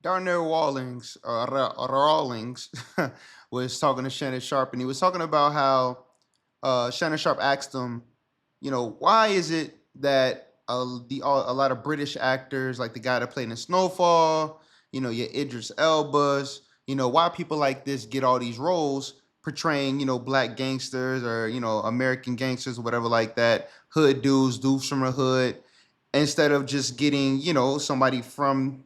Donnell Rawlings, Rawlings was talking to Shannon Sharp, and he was talking about how Shannon Sharp asked him, why is it that a lot of British actors, like the guy that played in Snowfall, your Idris Elba's, why people like this get all these roles portraying, black gangsters or American gangsters or whatever like that, hood dudes from the hood, instead of just getting somebody from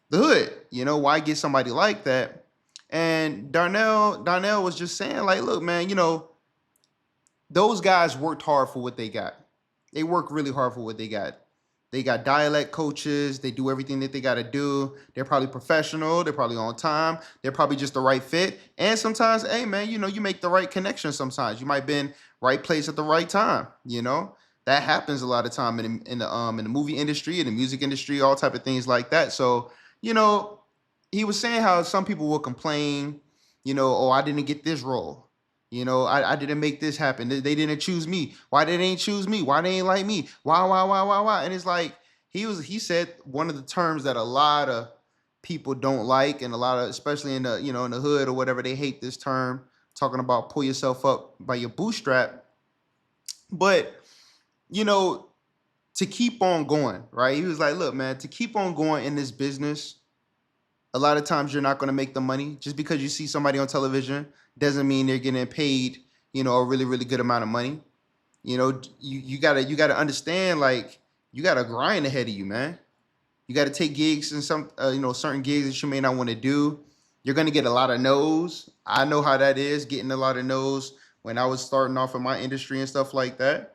the hood. Why get somebody like that? And Darnell was just saying, like, look, man, those guys worked hard for what they got. They work really hard for what they got. They got dialect coaches. They do everything that they got to do. They're probably professional. They're probably on time. They're probably just the right fit. And sometimes, hey, man, you make the right connection sometimes. You might be in right place at the right time, That happens a lot of time in the movie industry, in the music industry, all type of things like that. So, you know, he was saying how some people will complain, oh, I didn't get this role. I didn't make this happen. They didn't choose me. Why they didn't choose me? Why they ain't like me? Why? And it's like he said one of the terms that a lot of people don't like, and a lot of, especially in the in the hood or whatever, they hate this term, talking about pull yourself up by your bootstrap. But you know, to keep on going, right? He was like, look, man, to keep on going in this business, a lot of times you're not going to make the money. Just because you see somebody on television doesn't mean they're getting paid, a really, really good amount of money. You gotta understand, like, you gotta grind ahead of you, man. You gotta take gigs and some certain gigs that you may not want to do. You're gonna get a lot of no's. I know how that is, getting a lot of no's when I was starting off in my industry and stuff like that.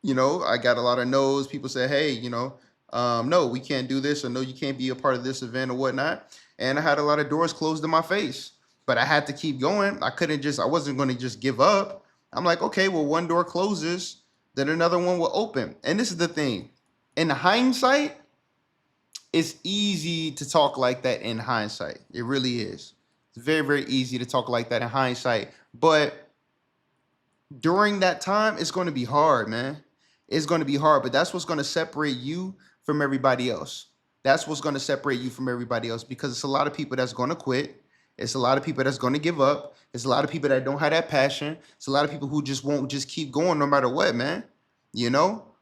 I got a lot of no's. People say, hey, no, we can't do this, or no, you can't be a part of this event or whatnot. And I had a lot of doors closed in my face, but I had to keep going. I wasn't going to just give up. I'm like, okay, well, one door closes, then another one will open. And this is the thing. In hindsight, it's easy to talk like that in hindsight. It really is. It's very, very easy to talk like that in hindsight. But during that time, it's going to be hard, man. It's going to be hard, but that's what's going to separate you from everybody else. That's what's going to separate you from everybody else, because it's a lot of people that's going to quit. It's a lot of people that's going to give up. It's a lot of people that don't have that passion. It's a lot of people who just won't just keep going no matter what, man.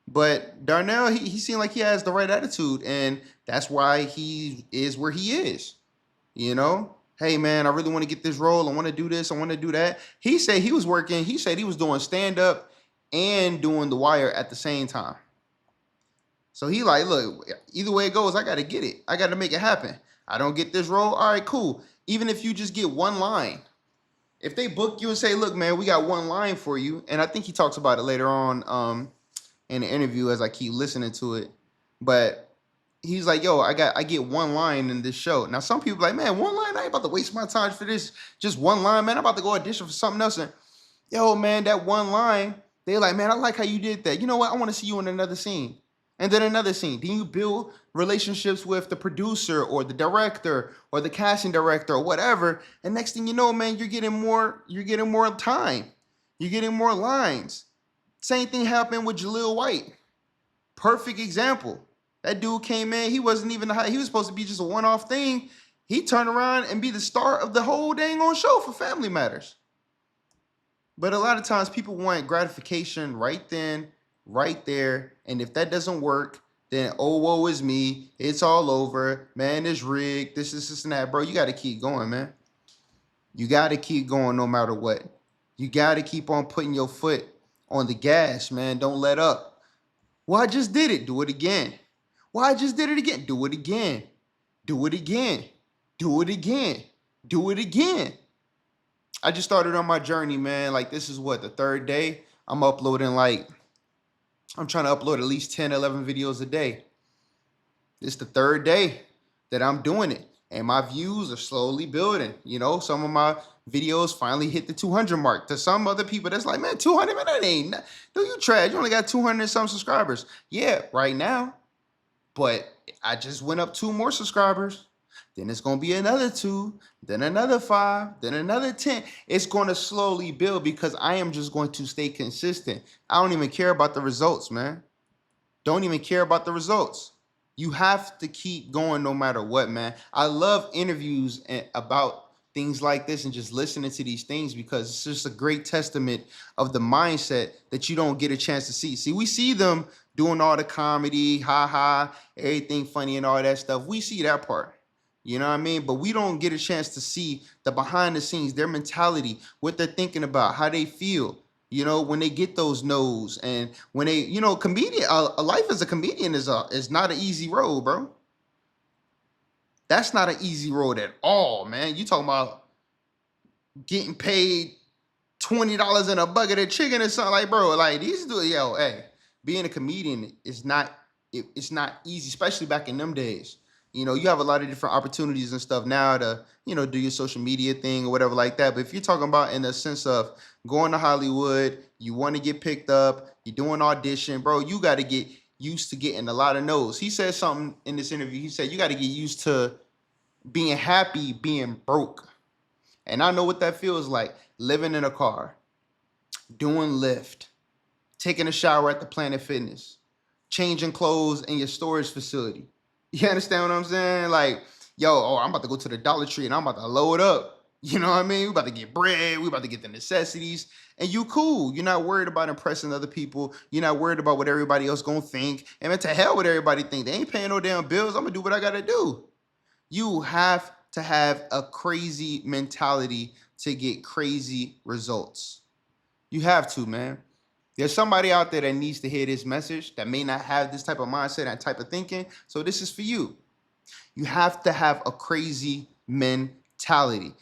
But Darnell, he seemed like he has the right attitude, and that's why he is where he is. Hey, man, I really want to get this role. I want to do this. I want to do that. He said he was working. He said he was doing stand up and doing The Wire at the same time. So he like, look, either way it goes, I got to get it. I got to make it happen. I don't get this role. All right, cool. Even if you just get one line, if they book you and say, look, man, we got one line for you. And I think he talks about it later on in the interview as I keep listening to it. But he's like, yo, I get one line in this show. Now, some people like, man, one line? I ain't about to waste my time for this. Just one line, man. I'm about to go audition for something else. And yo, man, that one line, they're like, man, I like how you did that. You know what? I want to see you in another scene. And then another scene. Then you build relationships with the producer or the director or the casting director or whatever. And next thing you know, man, you're getting more time. You're getting more lines. Same thing happened with Jaleel White. Perfect example. That dude came in, he wasn't even he was supposed to be just a one-off thing. He turned around and be the star of the whole dang on show for Family Matters. But a lot of times people want gratification right then, right there. And if that doesn't work, then oh, woe is me. It's all over. Man, it's rigged. This and that. Bro, you got to keep going, man. You got to keep going no matter what. You got to keep on putting your foot on the gas, man. Don't let up. Well, I just did it. Do it again. Well, I just did it again. Do it again. Do it again. Do it again. Do it again. I just started on my journey, man. Like, this is what, the third day? I'm trying to upload at least 10, 11 videos a day. It's the third day that I'm doing it. And my views are slowly building. Some of my videos finally hit the 200 mark. To some other people, that's like, man, 200, man, that ain't, do you trash? You only got 200 and some subscribers. Yeah, right now. But I just went up 2 more subscribers. Then it's going to be another 2, then another 5, then another 10. It's going to slowly build because I am just going to stay consistent. I don't even care about the results, man. Don't even care about the results. You have to keep going no matter what, man. I love interviews about things like this and just listening to these things because it's just a great testament of the mindset that you don't get a chance to see. See, we see them doing all the comedy, ha ha, everything funny and all that stuff. We see that part. You know what I mean? But we don't get a chance to see the behind the scenes, their mentality, what they're thinking about, how they feel. You know, when they get those no's and when they, comedian, a life as a comedian is not an easy road, bro. That's not an easy road at all, man. You talking about getting paid $20 in a bucket of chicken or something, like, bro, like these dudes, yo, hey, being a comedian is not, it's not easy, especially back in them days. You have a lot of different opportunities and stuff now to, do your social media thing or whatever like that. But if you're talking about in the sense of going to Hollywood, you want to get picked up, you're doing audition, bro, you got to get used to getting a lot of no's. He said something in this interview. He said, you got to get used to being happy, being broke. And I know what that feels like, living in a car, doing Lyft, taking a shower at the Planet Fitness, changing clothes in your storage facility. You understand what I'm saying? Like, I'm about to go to the Dollar Tree and I'm about to load up. You know what I mean? We about to get bread. We about to get the necessities. And you cool. You're not worried about impressing other people. You're not worried about what everybody else gonna think. And man, to hell with everybody think. They ain't paying no damn bills. I'm gonna do what I gotta do. You have to have a crazy mentality to get crazy results. You have to, man. There's somebody out there that needs to hear this message that may not have this type of mindset and type of thinking. So this is for you. You have to have a crazy mentality.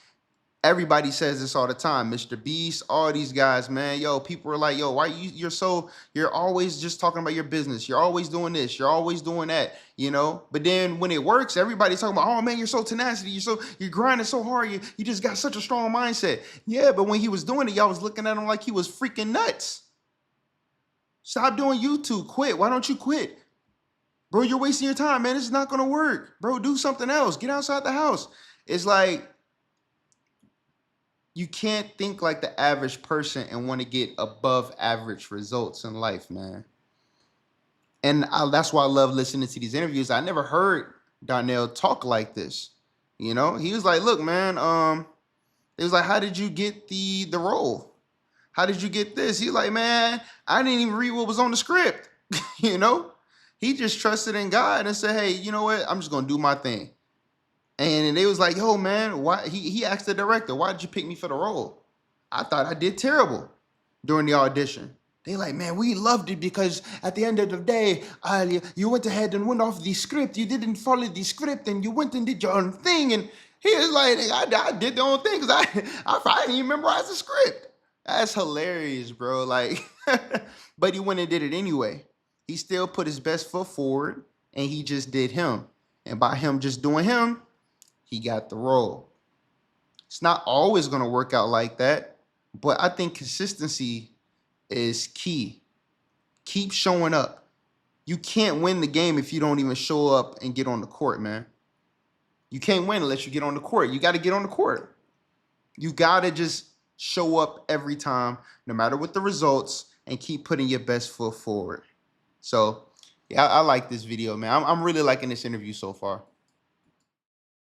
Everybody says this all the time. Mr. Beast, all these guys, man. Yo, people are like, yo, why you're always just talking about your business. You're always doing this. You're always doing that, But then when it works, everybody's talking about, oh man, you're so tenacity. You're grinding so hard. You just got such a strong mindset. Yeah, but when he was doing it, y'all was looking at him like he was freaking nuts. Stop doing YouTube. Quit. Why don't you quit? Bro, you're wasting your time, man. This is not going to work. Bro, do something else. Get outside the house. It's like, you can't think like the average person and want to get above average results in life, man. And that's why I love listening to these interviews. I never heard Donnell talk like this. He was like, look, man, it was like, how did you get the role? How did you get this? He's like, man, I didn't even read what was on the script. He just trusted in God and said, hey, you know what? I'm just going to do my thing. And they was like, yo, man, why? He asked the director, why did you pick me for the role? I thought I did terrible during the audition. They like, man, we loved it because at the end of the day, you went ahead and went off the script. You didn't follow the script and you went and did your own thing. And he was like, I did the own thing because I didn't even memorize the script. That's hilarious, bro. Like, but he went and did it anyway. He still put his best foot forward and he just did him. And by him just doing him, he got the role. It's not always going to work out like that, but I think consistency is key. Keep showing up. You can't win the game if you don't even show up and get on the court, man. You can't win unless you get on the court. You got to get on the court. You got to just show up every time, no matter what the results, and keep putting your best foot forward. So, yeah, I like this video, man. I'm really liking this interview so far.